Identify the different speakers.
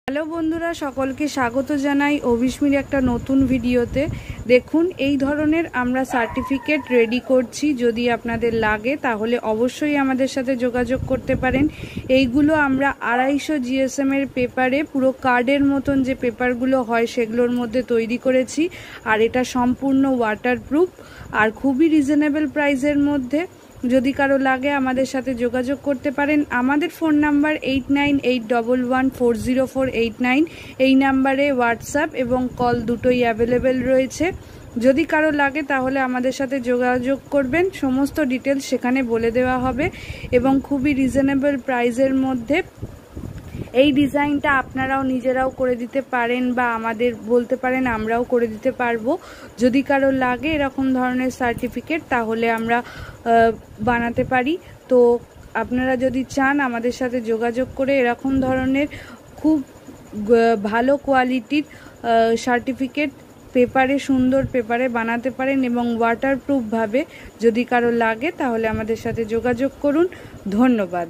Speaker 1: Hello বন্ধুরা, সকলকে স্বাগত জানাই অভিস্মির একটা নতুন ভিডিওতে। দেখুন, এই ধরনের আমরা সার্টিফিকেট রেডি করছি। যদি আপনাদের লাগে তাহলে অবশ্যই আমাদের সাথে যোগাযোগ করতে পারেন। এইগুলো আমরা 250 GSM এর পেপারে, পুরো কার্ডের মতন যে পেপারগুলো হয় সেগুলোর মধ্যে তৈরি করেছি। আর এটা সম্পূর্ণ ওয়াটারপ্রুফ আর খুবই রিজনেবল প্রাইসের মধ্যে। যদি কারো লাগে আমাদের সাথে যোগাযোগ করতে পারেন। আমাদের ফোন নাম্বার 8981140489। এই নাম্বারে হোয়াটসঅ্যাপ এবং কল দুটোই অ্যাভেলেবেল রয়েছে। যদি কারো লাগে তাহলে আমাদের সাথে যোগাযোগ করবেন, সমস্ত ডিটেলস সেখানে বলে দেওয়া হবে এবং খুবই রিজনেবল প্রাইসের মধ্যে। এই ডিজাইনটা আপনারাও নিজেরাও করে দিতে পারেন বা আমাদের বলতে পারেন, আমরাও করে দিতে পারবো। যদি কারো লাগে এরকম ধরনের সার্টিফিকেট তাহলে আমরা বানাতে পারি। তো আপনারা যদি চান আমাদের সাথে যোগাযোগ করে এরকম ধরনের খুব ভালো কোয়ালিটির সার্টিফিকেট পেপারে, সুন্দর পেপারে বানাতে পারেন এবং ওয়াটারপ্রুফভাবে। যদি কারো লাগে তাহলে আমাদের সাথে যোগাযোগ করুন। ধন্যবাদ।